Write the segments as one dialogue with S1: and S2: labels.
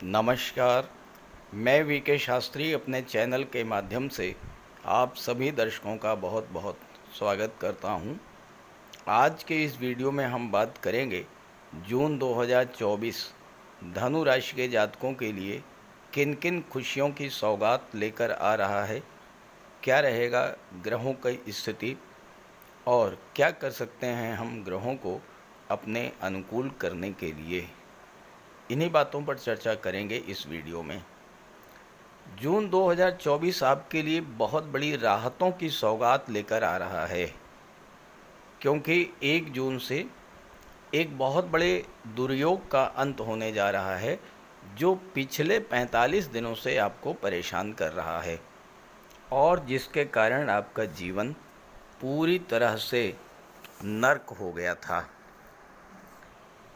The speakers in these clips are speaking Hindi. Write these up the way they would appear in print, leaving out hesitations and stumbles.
S1: नमस्कार। मैं वीके शास्त्री अपने चैनल के माध्यम से आप सभी दर्शकों का बहुत बहुत स्वागत करता हूं। आज के इस वीडियो में हम बात करेंगे जून 2024 धनु राशि के जातकों के लिए किन किन खुशियों की सौगात लेकर आ रहा है, क्या रहेगा ग्रहों की स्थिति और क्या कर सकते हैं हम ग्रहों को अपने अनुकूल करने के लिए। इन्हीं बातों पर चर्चा करेंगे इस वीडियो में। जून 2024 आपके लिए बहुत बड़ी राहतों की सौगात लेकर आ रहा है, क्योंकि 1 जून से एक बहुत बड़े दुर्योग का अंत होने जा रहा है, जो पिछले 45 दिनों से आपको परेशान कर रहा है और जिसके कारण आपका जीवन पूरी तरह से नर्क हो गया था।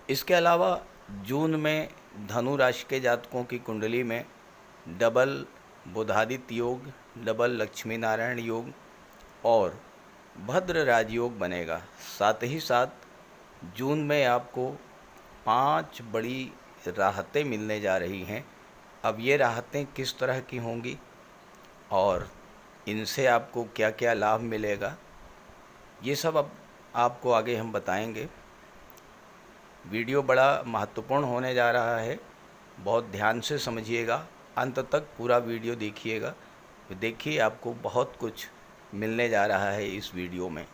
S1: इसके अलावा जून में धनु राशि के जातकों की कुंडली में डबल बुधादित्य योग, डबल लक्ष्मी नारायण योग और भद्र राजयोग बनेगा। साथ ही साथ जून में आपको 5 बड़ी राहतें मिलने जा रही हैं। अब ये राहतें किस तरह की होंगी और इनसे आपको क्या क्या लाभ मिलेगा, ये सब अब आपको आगे हम बताएंगे। वीडियो बड़ा महत्वपूर्ण होने जा रहा है, बहुत ध्यान से समझिएगा, अंत तक पूरा वीडियो देखिएगा। देखिए आपको बहुत कुछ मिलने जा रहा है इस वीडियो में।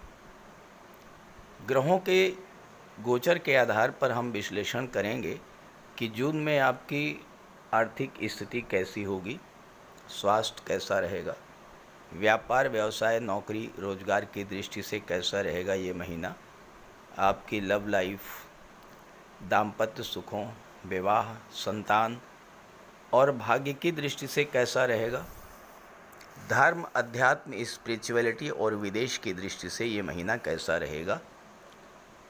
S1: ग्रहों के गोचर के आधार पर हम विश्लेषण करेंगे कि जून में आपकी आर्थिक स्थिति कैसी होगी, स्वास्थ्य कैसा रहेगा, व्यापार व्यवसाय नौकरी रोजगार की दृष्टि से कैसा रहेगा ये महीना, आपकी लव लाइफ, दाम्पत्य सुखों, विवाह, संतान और भाग्य की दृष्टि से कैसा रहेगा, धर्म, अध्यात्म, स्पिरिचुअलिटी और विदेश की दृष्टि से ये महीना कैसा रहेगा।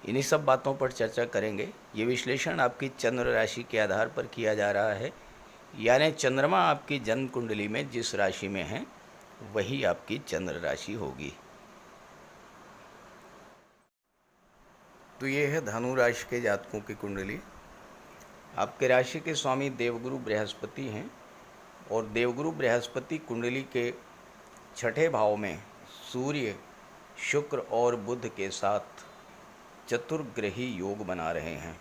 S1: इन्हीं सब बातों पर चर्चा करेंगे। ये विश्लेषण आपकी चंद्र राशि के आधार पर किया जा रहा है, यानी चंद्रमा आपकी जन्म कुंडली में जिस राशि में है वही आपकी चंद्र राशि होगी। तो ये है धनु राशि के जातकों की कुंडली। आपके राशि के स्वामी देवगुरु बृहस्पति हैं और देवगुरु बृहस्पति कुंडली के 6ठे भाव में सूर्य, शुक्र और बुध के साथ चतुर्ग्रही योग बना रहे हैं।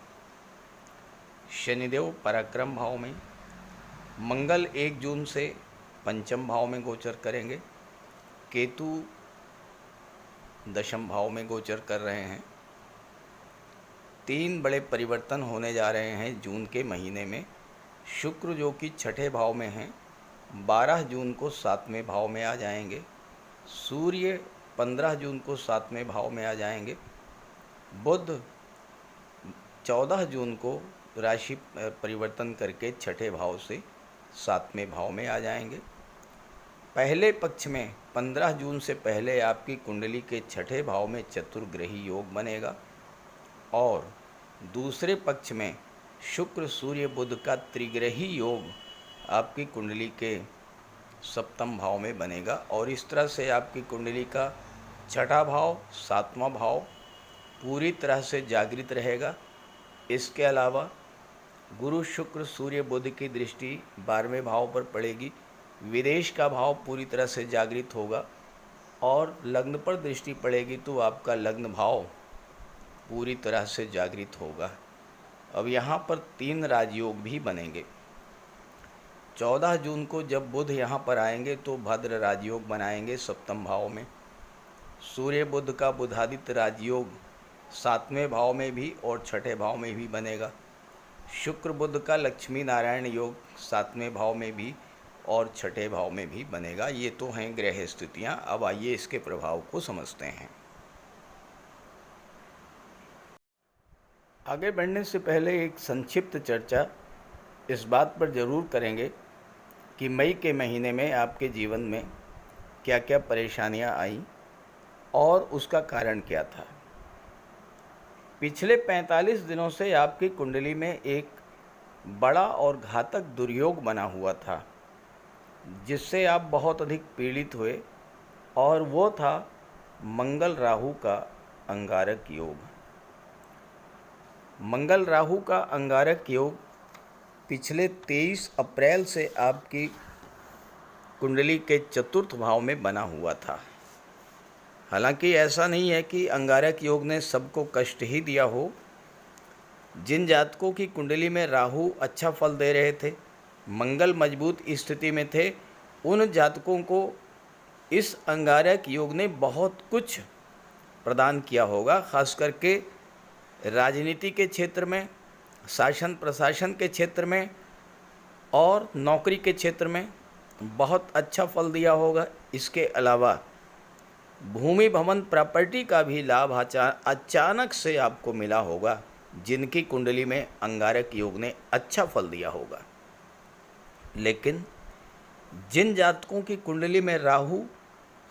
S1: शनिदेव पराक्रम भाव में, मंगल 1 जून से पंचम भाव में गोचर करेंगे, केतु दशम भाव में गोचर कर रहे हैं। 3 बड़े परिवर्तन होने जा रहे हैं जून के महीने में। शुक्र जो कि 6ठे भाव में हैं 12 जून को 7वें भाव में आ जाएंगे। सूर्य 15 जून को 7वें भाव में आ जाएंगे। बुध 14 जून को राशि परिवर्तन करके 6ठे भाव से 7वें भाव में आ जाएंगे। पहले पक्ष में 15 जून से पहले आपकी कुंडली के 6ठे भाव में चतुर्ग्रही योग बनेगा और दूसरे पक्ष में शुक्र सूर्य बुध का त्रिग्रही योग आपकी कुंडली के 7वें भाव में बनेगा और इस तरह से आपकी कुंडली का 6ठा भाव 7वां भाव पूरी तरह से जागृत रहेगा। इसके अलावा गुरु शुक्र सूर्य बुध की दृष्टि 12वें भाव पर पड़ेगी। विदेश का भाव पूरी तरह से जागृत होगा और लग्न पर दृष्टि पड़ेगी तो आपका लग्न भाव पूरी तरह से जागृत होगा। अब यहाँ पर 3 राजयोग भी बनेंगे। 14 जून को जब बुध यहाँ पर आएंगे तो भद्र राजयोग बनाएंगे 7वें भाव में। सूर्य बुध का बुधादित्य राजयोग 7वें भाव में भी और 6ठे भाव में भी बनेगा। शुक्र बुध का लक्ष्मी नारायण योग 7वें भाव में भी और 6ठे भाव में भी बनेगा। ये तो हैं ग्रह स्थितियाँ। अब आइए इसके प्रभाव को समझते हैं। आगे बढ़ने से पहले एक संक्षिप्त चर्चा इस बात पर ज़रूर करेंगे कि मई के महीने में आपके जीवन में क्या क्या परेशानियां आईं और उसका कारण क्या था। पिछले 45 दिनों से आपकी कुंडली में एक बड़ा और घातक दुर्योग बना हुआ था, जिससे आप बहुत अधिक पीड़ित हुए, और वो था मंगल राहु का अंगारक योग। मंगल राहु का अंगारक योग पिछले 23 अप्रैल से आपकी कुंडली के चतुर्थ भाव में बना हुआ था। हालांकि ऐसा नहीं है कि अंगारक योग ने सबको कष्ट ही दिया हो। जिन जातकों की कुंडली में राहु अच्छा फल दे रहे थे, मंगल मजबूत स्थिति में थे, उन जातकों को इस अंगारक योग ने बहुत कुछ प्रदान किया होगा। खास करके राजनीति के क्षेत्र में, शासन प्रशासन के क्षेत्र में और नौकरी के क्षेत्र में बहुत अच्छा फल दिया होगा। इसके अलावा भूमि भवन प्रॉपर्टी का भी लाभ अचानक से आपको मिला होगा, जिनकी कुंडली में अंगारक योग ने अच्छा फल दिया होगा। लेकिन जिन जातकों की कुंडली में राहु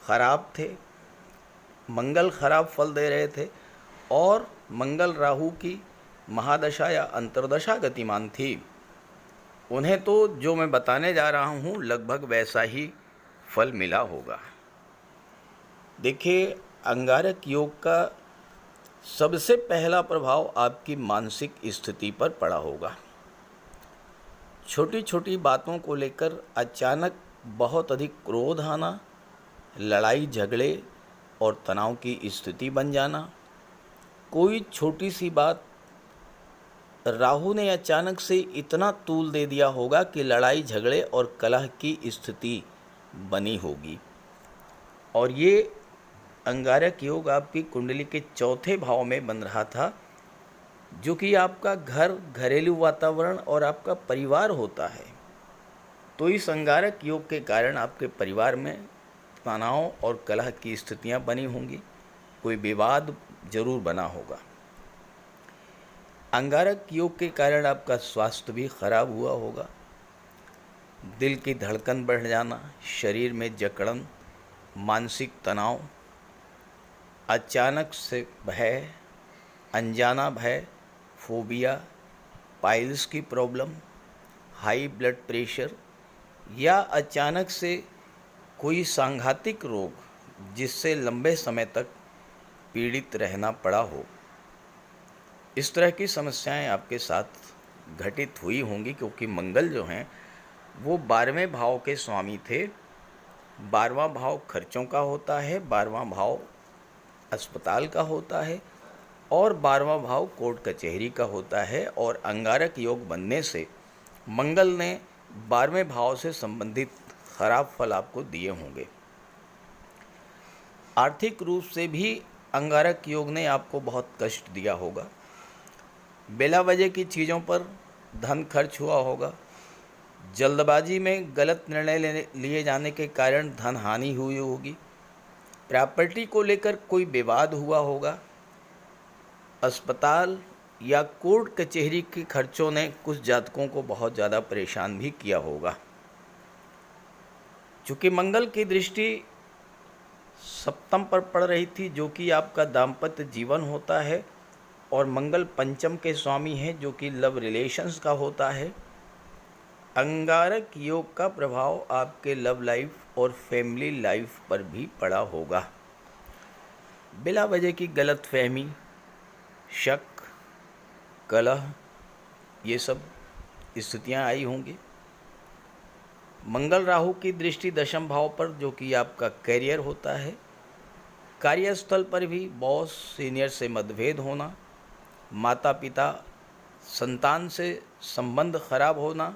S1: खराब थे, मंगल खराब फल दे रहे थे और मंगल राहु की महादशा या अंतर्दशा गतिमान थी, उन्हें तो जो मैं बताने जा रहा हूँ लगभग वैसा ही फल मिला होगा। देखिए, अंगारक योग का सबसे पहला प्रभाव आपकी मानसिक स्थिति पर पड़ा होगा। छोटी छोटी बातों को लेकर अचानक बहुत अधिक क्रोध आना, लड़ाई झगड़े और तनाव की स्थिति बन जाना। कोई छोटी सी बात राहु ने अचानक से इतना तूल दे दिया होगा कि लड़ाई झगड़े और कलह की स्थिति बनी होगी। और ये अंगारक योग आपकी कुंडली के चौथे भाव में बन रहा था, जो कि आपका घर, घरेलू वातावरण और आपका परिवार होता है। तो इस अंगारक योग के कारण आपके परिवार में तनाव और कलह की स्थितियां बनी होंगी, कोई विवाद जरूर बना होगा। अंगारक योग के कारण आपका स्वास्थ्य भी खराब हुआ होगा। दिल की धड़कन बढ़ जाना, शरीर में जकड़न, मानसिक तनाव, अचानक से भय, अनजाना भय, फोबिया, पाइल्स की प्रॉब्लम, हाई ब्लड प्रेशर या अचानक से कोई सांघातिक रोग जिससे लंबे समय तक पीड़ित रहना पड़ा हो, इस तरह की समस्याएं आपके साथ घटित हुई होंगी। क्योंकि मंगल जो हैं वो 12वें भाव के स्वामी थे। 12वां भाव खर्चों का होता है, 12वां भाव अस्पताल का होता है और 12वां भाव कोर्ट कचहरी का होता है। और अंगारक योग बनने से मंगल ने 12वें भाव से संबंधित खराब फल आपको दिए होंगे। आर्थिक रूप से भी अंगारक योग ने आपको बहुत कष्ट दिया होगा। बेला वजह की चीज़ों पर धन खर्च हुआ होगा। जल्दबाजी में गलत निर्णय लिए जाने के कारण धन हानि हुई होगी। प्रॉपर्टी को लेकर कोई विवाद हुआ होगा। अस्पताल या कोर्ट कचहरी के खर्चों ने कुछ जातकों को बहुत ज़्यादा परेशान भी किया होगा। चूँकि मंगल की दृष्टि सप्तम पर पड़ रही थी, जो कि आपका दाम्पत्य जीवन होता है, और मंगल पंचम के स्वामी हैं, जो कि लव रिलेशंस का होता है। अंगारक योग का प्रभाव आपके लव लाइफ और फैमिली लाइफ पर भी पड़ा होगा। बिला वजह की गलत फहमी, शक, कलह, ये सब स्थितियां आई होंगी। मंगल राहु की दृष्टि दशम भाव पर, जो कि आपका कैरियर होता है। कार्यस्थल पर भी बॉस सीनियर से मतभेद होना, माता पिता संतान से संबंध खराब होना,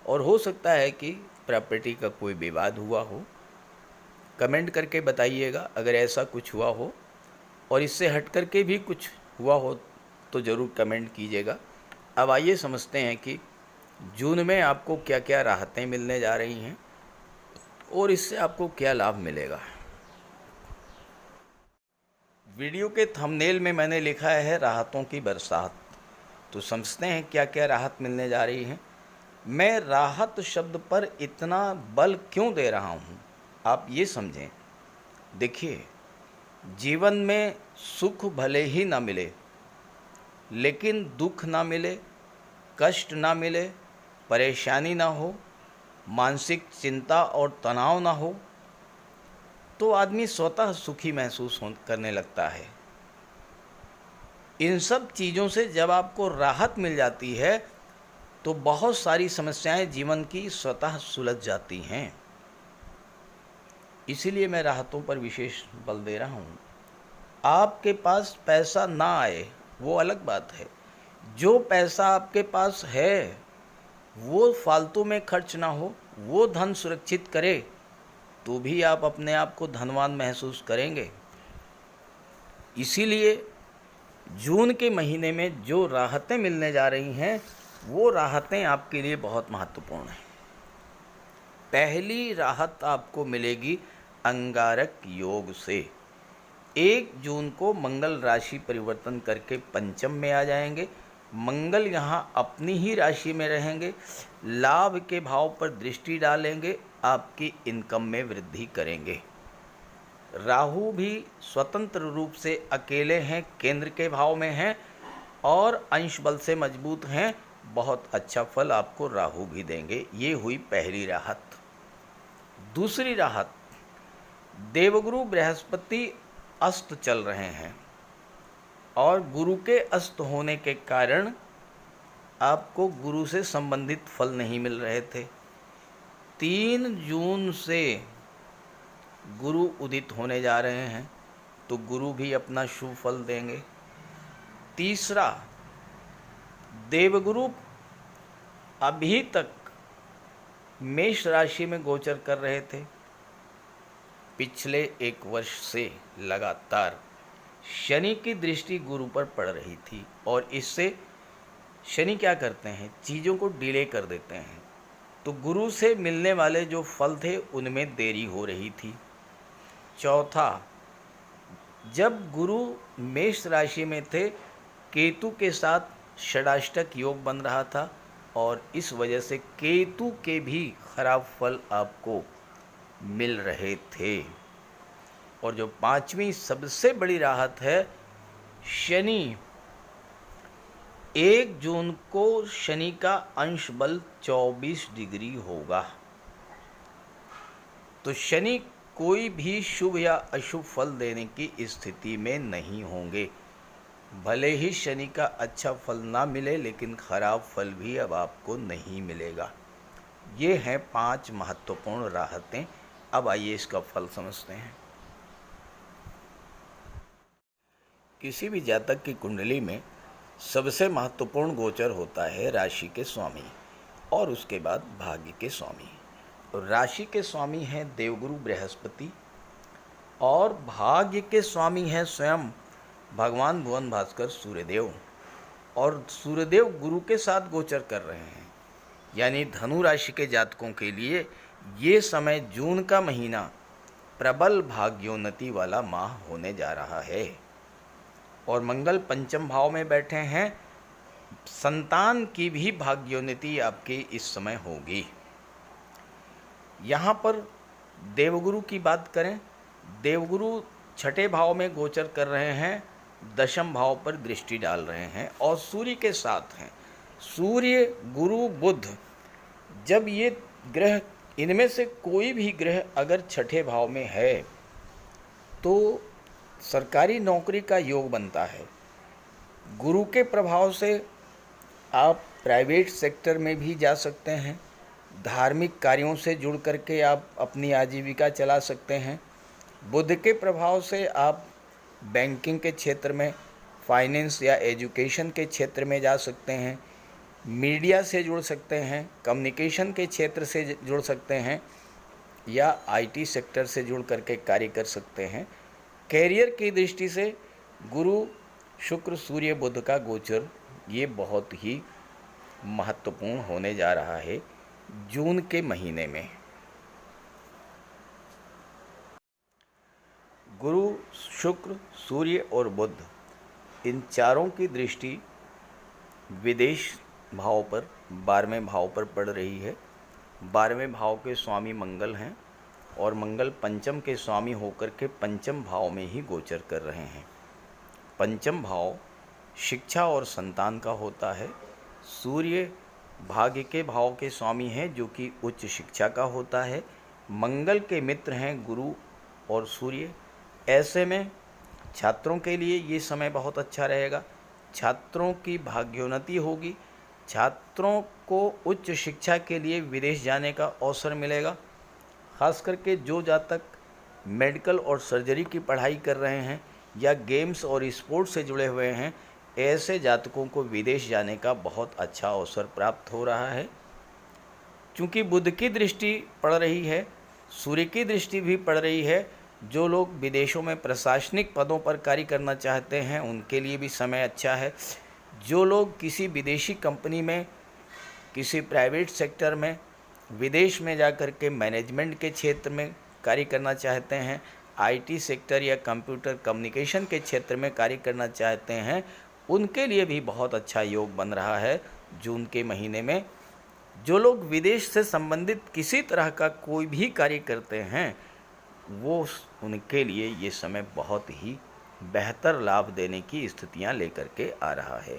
S1: और हो सकता है कि प्रॉपर्टी का कोई विवाद हुआ हो। कमेंट करके बताइएगा अगर ऐसा कुछ हुआ हो, और इससे हट करके भी कुछ हुआ हो तो ज़रूर कमेंट कीजिएगा। अब आइए समझते हैं कि जून में आपको क्या क्या राहतें मिलने जा रही हैं और इससे आपको क्या लाभ मिलेगा। वीडियो के थंबनेल में मैंने लिखा है राहतों की बरसात, तो समझते हैं क्या क्या राहत मिलने जा रही है। मैं राहत शब्द पर इतना बल क्यों दे रहा हूँ, आप ये समझें। देखिए, जीवन में सुख भले ही ना मिले, लेकिन दुख ना मिले, कष्ट ना मिले, परेशानी ना हो, मानसिक चिंता और तनाव ना हो, तो आदमी स्वतः सुखी महसूस करने लगता है। इन सब चीज़ों से जब आपको राहत मिल जाती है तो बहुत सारी समस्याएं जीवन की स्वतः सुलझ जाती हैं। इसीलिए मैं राहतों पर विशेष बल दे रहा हूँ। आपके पास पैसा ना आए वो अलग बात है, जो पैसा आपके पास है वो फालतू में खर्च ना हो, वो धन सुरक्षित करे, तो भी आप अपने आप को धनवान महसूस करेंगे। इसीलिए जून के महीने में जो राहतें मिलने जा रही हैं वो राहतें आपके लिए बहुत महत्वपूर्ण हैं। पहली राहत आपको मिलेगी अंगारक योग से। 1 जून को मंगल राशि परिवर्तन करके पंचम में आ जाएंगे। मंगल यहाँ अपनी ही राशि में रहेंगे, लाभ के भाव पर दृष्टि डालेंगे, आपकी इनकम में वृद्धि करेंगे। राहु भी स्वतंत्र रूप से अकेले हैं, केंद्र के भाव में हैं और अंश बल से मजबूत हैं। बहुत अच्छा फल आपको राहु भी देंगे। ये हुई पहली राहत। दूसरी राहत, देवगुरु बृहस्पति अस्त चल रहे हैं और गुरु के अस्त होने के कारण आपको गुरु से संबंधित फल नहीं मिल रहे थे। 3 जून से गुरु उदित होने जा रहे हैं, तो गुरु भी अपना शुभ फल देंगे। तीसरा, देवगुरु अभी तक मेष राशि में गोचर कर रहे थे। पिछले 1 वर्ष से लगातार शनि की दृष्टि गुरु पर पड़ रही थी और इससे शनि क्या करते हैं, चीज़ों को डिले कर देते हैं। तो गुरु से मिलने वाले जो फल थे उनमें देरी हो रही थी। चौथा, जब गुरु मेष राशि में थे, केतु के साथ षडाष्टक योग बन रहा था और इस वजह से केतु के भी खराब फल आपको मिल रहे थे। और जो 5वीं सबसे बड़ी राहत है, शनि 1 जून को शनि का अंश बल 24 डिग्री होगा। तो शनि कोई भी शुभ या अशुभ फल देने की स्थिति में नहीं होंगे। भले ही शनि का अच्छा फल ना मिले, लेकिन खराब फल भी अब आपको नहीं मिलेगा। ये हैं 5 महत्वपूर्ण राहतें। अब आइए इसका फल समझते हैं। किसी भी जातक की कुंडली में सबसे महत्वपूर्ण गोचर होता है राशि के स्वामी और उसके बाद भाग्य के स्वामी। तो राशि के स्वामी हैं देवगुरु बृहस्पति और भाग्य के स्वामी हैं स्वयं भगवान भुवन भास्कर सूर्यदेव। और सूर्यदेव गुरु के साथ गोचर कर रहे हैं, यानी धनु राशि के जातकों के लिए ये समय जून का महीना प्रबल भाग्योन्नति वाला माह होने जा रहा है। और मंगल पंचम भाव में बैठे हैं, संतान की भी भाग्योन्नति आपकी इस समय होगी। यहाँ पर देवगुरु की बात करें, देवगुरु 6ठे भाव में गोचर कर रहे हैं, 10म भाव पर दृष्टि डाल रहे हैं और सूर्य के साथ हैं। सूर्य, गुरु, बुध, जब ये ग्रह, इनमें से कोई भी ग्रह अगर 6ठे भाव में है तो सरकारी नौकरी का योग बनता है। गुरु के प्रभाव से आप प्राइवेट सेक्टर में भी जा सकते हैं, धार्मिक कार्यों से जुड़ करके आप अपनी आजीविका चला सकते हैं। बुध के प्रभाव से आप बैंकिंग के क्षेत्र में, फाइनेंस या एजुकेशन के क्षेत्र में जा सकते हैं, मीडिया से जुड़ सकते हैं, कम्युनिकेशन के क्षेत्र से जुड़ सकते हैं या आईटी सेक्टर से जुड़ करके कार्य कर सकते हैं। कैरियर की दृष्टि से गुरु, शुक्र, सूर्य, बुध का गोचर ये बहुत ही महत्वपूर्ण होने जा रहा है जून के महीने में। गुरु, शुक्र, सूर्य और बुध, इन चारों की दृष्टि विदेश भाव पर 12वें भाव पर पड़ रही है। 12वें भाव के स्वामी मंगल हैं और मंगल पंचम के स्वामी होकर के पंचम भाव में ही गोचर कर रहे हैं। पंचम भाव शिक्षा और संतान का होता है। सूर्य भाग्य के भाव के स्वामी हैं जो कि उच्च शिक्षा का होता है। मंगल के मित्र हैं गुरु और सूर्य। ऐसे में छात्रों के लिए ये समय बहुत अच्छा रहेगा। छात्रों की भाग्योन्नति होगी। छात्रों आपको उच्च शिक्षा के लिए विदेश जाने का अवसर मिलेगा। खास करके जो जातक मेडिकल और सर्जरी की पढ़ाई कर रहे हैं या गेम्स और स्पोर्ट्स से जुड़े हुए हैं, ऐसे जातकों को विदेश जाने का बहुत अच्छा अवसर प्राप्त हो रहा है। क्योंकि बुध की दृष्टि पड़ रही है, सूर्य की दृष्टि भी पड़ रही है, जो लोग विदेशों में प्रशासनिक पदों पर कार्य करना चाहते हैं उनके लिए भी समय अच्छा है। जो लोग किसी विदेशी कंपनी में, किसी प्राइवेट सेक्टर में, विदेश में जाकर के मैनेजमेंट के क्षेत्र में कार्य करना चाहते हैं, आईटी सेक्टर या कंप्यूटर कम्युनिकेशन के क्षेत्र में कार्य करना चाहते हैं, उनके लिए भी बहुत अच्छा योग बन रहा है जून के महीने में। जो लोग विदेश से संबंधित किसी तरह का कोई भी कार्य करते हैं, वो उनके लिए ये समय बहुत ही बेहतर लाभ देने की स्थितियां लेकर के आ रहा है।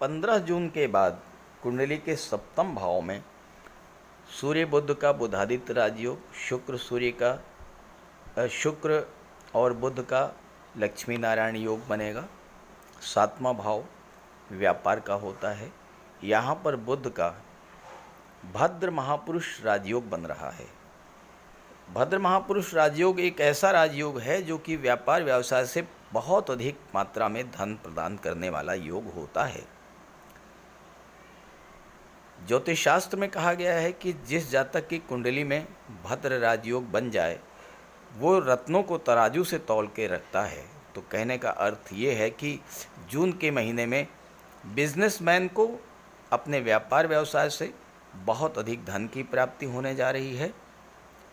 S1: 15 जून के बाद कुंडली के सप्तम भाव में सूर्य बुध का बुधादित्य राजयोग, शुक्र और बुध का लक्ष्मी नारायण योग बनेगा। 7वां भाव व्यापार का होता है। यहाँ पर बुध का भद्र महापुरुष राजयोग बन रहा है। भद्र महापुरुष राजयोग एक ऐसा राजयोग है जो कि व्यापार व्यवसाय से बहुत अधिक मात्रा में धन प्रदान करने वाला योग होता है। ज्योतिष शास्त्र में कहा गया है कि जिस जातक की कुंडली में भद्र राजयोग बन जाए वो रत्नों को तराजू से तौल के रखता है। तो कहने का अर्थ ये है कि जून के महीने में बिजनेसमैन को अपने व्यापार व्यवसाय से बहुत अधिक धन की प्राप्ति होने जा रही है।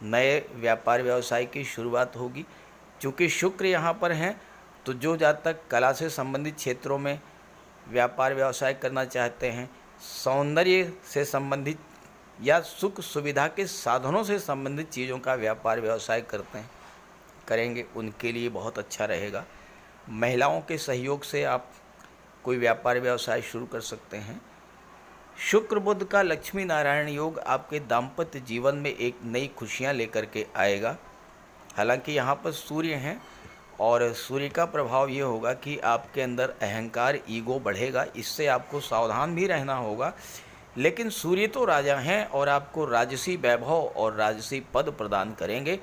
S1: नए व्यापार व्यवसाय की शुरुआत होगी। चूँकि शुक्र यहाँ पर हैं, तो जो जातक कला से संबंधित क्षेत्रों में व्यापार व्यवसाय करना चाहते हैं, सौंदर्य से संबंधित या सुख सुविधा के साधनों से संबंधित चीज़ों का व्यापार व्यवसाय करेंगे, उनके लिए बहुत अच्छा रहेगा। महिलाओं के सहयोग से आप कोई व्यापार व्यवसाय शुरू कर सकते हैं। शुक्र बुध का लक्ष्मी नारायण योग आपके दाम्पत्य जीवन में एक नई खुशियां लेकर के आएगा। हालांकि यहाँ पर सूर्य हैं और सूर्य का प्रभाव ये होगा कि आपके अंदर अहंकार, ईगो बढ़ेगा। इससे आपको सावधान भी रहना होगा। लेकिन सूर्य तो राजा हैं और आपको राजसी वैभव और राजसी पद प्रदान करेंगे।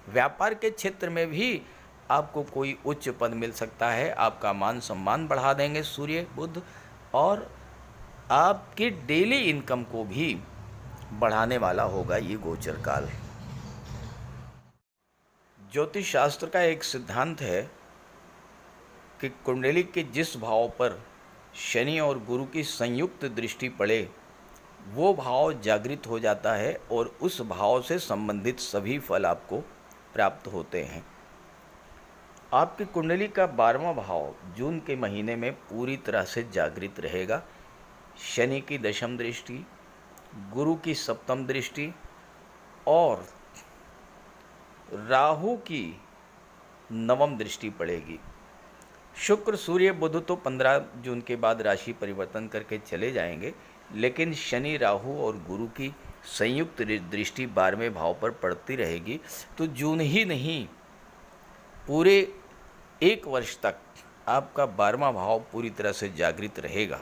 S1: व्यापार के क्षेत्र में भी आपको कोई उच्च पद मिल सकता है। आपका मान सम्मान बढ़ा देंगे सूर्य बुध, और आपकी डेली इनकम को भी बढ़ाने वाला होगा ये गोचर काल। ज्योतिष शास्त्र का एक सिद्धांत है कि कुंडली के जिस भाव पर शनि और गुरु की संयुक्त दृष्टि पड़े वो भाव जागृत हो जाता है और उस भाव से संबंधित सभी फल आपको प्राप्त होते हैं। आपकी कुंडली का 12वां भाव जून के महीने में पूरी तरह से जागृत रहेगा। शनि की दशम दृष्टि, गुरु की सप्तम दृष्टि और राहु की नवम दृष्टि पड़ेगी। शुक्र, सूर्य, बुध तो 15 जून के बाद राशि परिवर्तन करके चले जाएंगे, लेकिन शनि, राहु और गुरु की संयुक्त दृष्टि 12वें भाव पर पड़ती रहेगी। तो जून ही नहीं, पूरे 1 वर्ष तक आपका 12वां भाव पूरी तरह से जागृत रहेगा।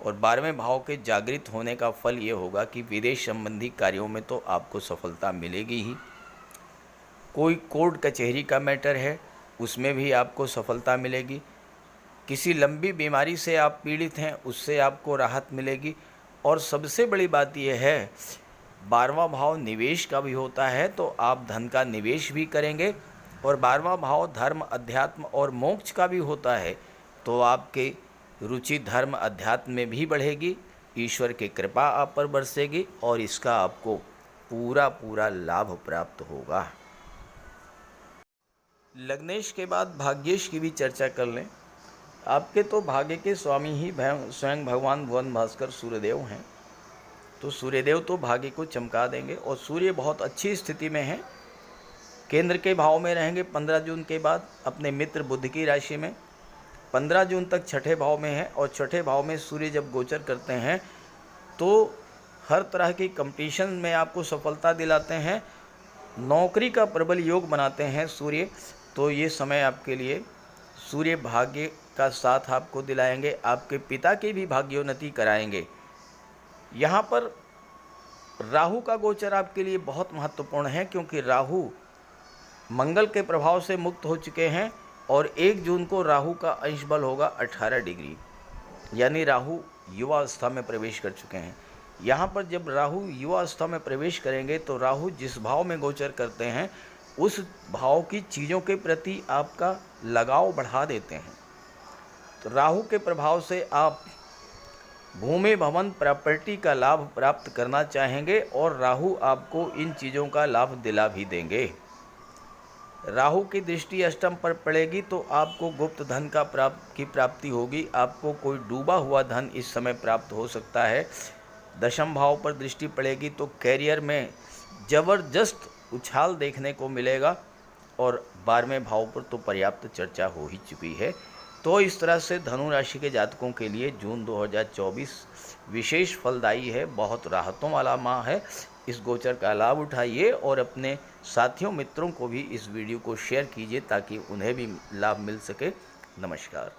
S1: और 12वें भाव के जागृत होने का फल ये होगा कि विदेश संबंधी कार्यों में तो आपको सफलता मिलेगी ही। कोई कोर्ट कचहरी का मैटर है, उसमें भी आपको सफलता मिलेगी। किसी लंबी बीमारी से आप पीड़ित हैं, उससे आपको राहत मिलेगी। और सबसे बड़ी बात यह है, 12वां भाव निवेश का भी होता है, तो आप धन का निवेश भी करेंगे। और 12वां भाव धर्म, अध्यात्म और मोक्ष का भी होता है, तो आपके रुचि धर्म अध्यात्म में भी बढ़ेगी। ईश्वर की कृपा आप पर बरसेगी और इसका आपको पूरा लाभ प्राप्त होगा। लग्नेश के बाद भाग्येश की भी चर्चा कर लें। आपके तो भाग्य के स्वामी ही स्वयं भगवान भुवन भास्कर सूर्यदेव हैं, तो सूर्यदेव तो भाग्य को चमका देंगे। और सूर्य बहुत अच्छी स्थिति में हैं, केंद्र के भाव में रहेंगे 15 जून के बाद अपने मित्र बुध की राशि में। 15 जून तक छठे भाव में है, और छठे भाव में सूर्य जब गोचर करते हैं तो हर तरह की कंपटीशन में आपको सफलता दिलाते हैं। नौकरी का प्रबल योग बनाते हैं सूर्य। तो ये समय आपके लिए सूर्य भाग्य का साथ आपको दिलाएंगे, आपके पिता की भी भाग्योन्नति कराएंगे। यहाँ पर राहु का गोचर आपके लिए बहुत महत्वपूर्ण है, क्योंकि राहु मंगल के प्रभाव से मुक्त हो चुके हैं और 1 जून को राहु का अंश बल होगा 18 डिग्री, यानी राहु युवा अवस्था में प्रवेश कर चुके हैं। यहाँ पर जब राहु युवा अवस्था में प्रवेश करेंगे तो राहु जिस भाव में गोचर करते हैं उस भाव की चीज़ों के प्रति आपका लगाव बढ़ा देते हैं। तो राहु के प्रभाव से आप भूमि भवन प्रॉपर्टी का लाभ प्राप्त करना चाहेंगे और राहु आपको इन चीज़ों का लाभ दिला भी देंगे। राहु की दृष्टि अष्टम पर पड़ेगी तो आपको गुप्त धन की प्राप्ति होगी। आपको कोई डूबा हुआ धन इस समय प्राप्त हो सकता है। दशम भाव पर दृष्टि पड़ेगी तो कैरियर में ज़बरदस्त उछाल देखने को मिलेगा और 12वें भाव पर तो पर्याप्त चर्चा हो ही चुकी है। तो इस तरह से धनु राशि के जातकों के लिए जून 2024 विशेष फलदायी है, बहुत राहतों वाला माह है। इस गोचर का लाभ उठाइए और अपने साथियों मित्रों को भी इस वीडियो को शेयर कीजिए ताकि उन्हें भी लाभ मिल सके। नमस्कार।